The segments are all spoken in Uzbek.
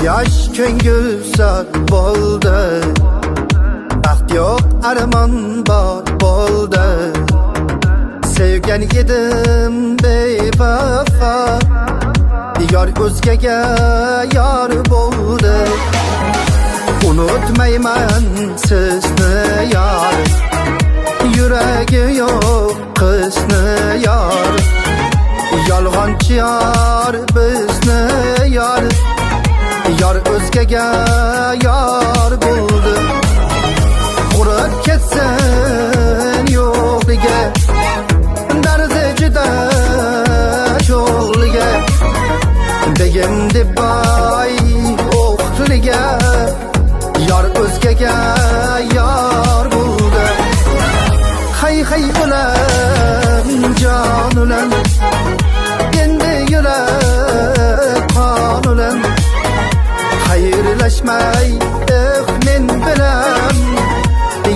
Yosh ko'ngil sar bo'ldi, baxt yo'q armon bor bo'ldi. Sevgan edim bevafo, yor o'zgaga yor bo'ldi. Unutmayman sizni yor, yuragi yo'q qizni yor. Yolg'onchi yor bizni yor, yor o'zgaga yor bo'ldi. Qurib ketsin yo'qliga, dardi juda cho'g'liga. Begim deb boy o'qtiliga, yor o'zgaga yor bo'ldi. Hay hay ulan jon ulan, endi yurak qon ulan. Xayrlashmay men bilan,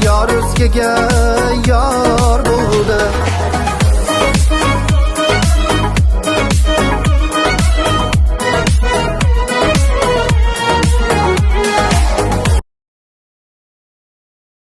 yor o'zgaga yor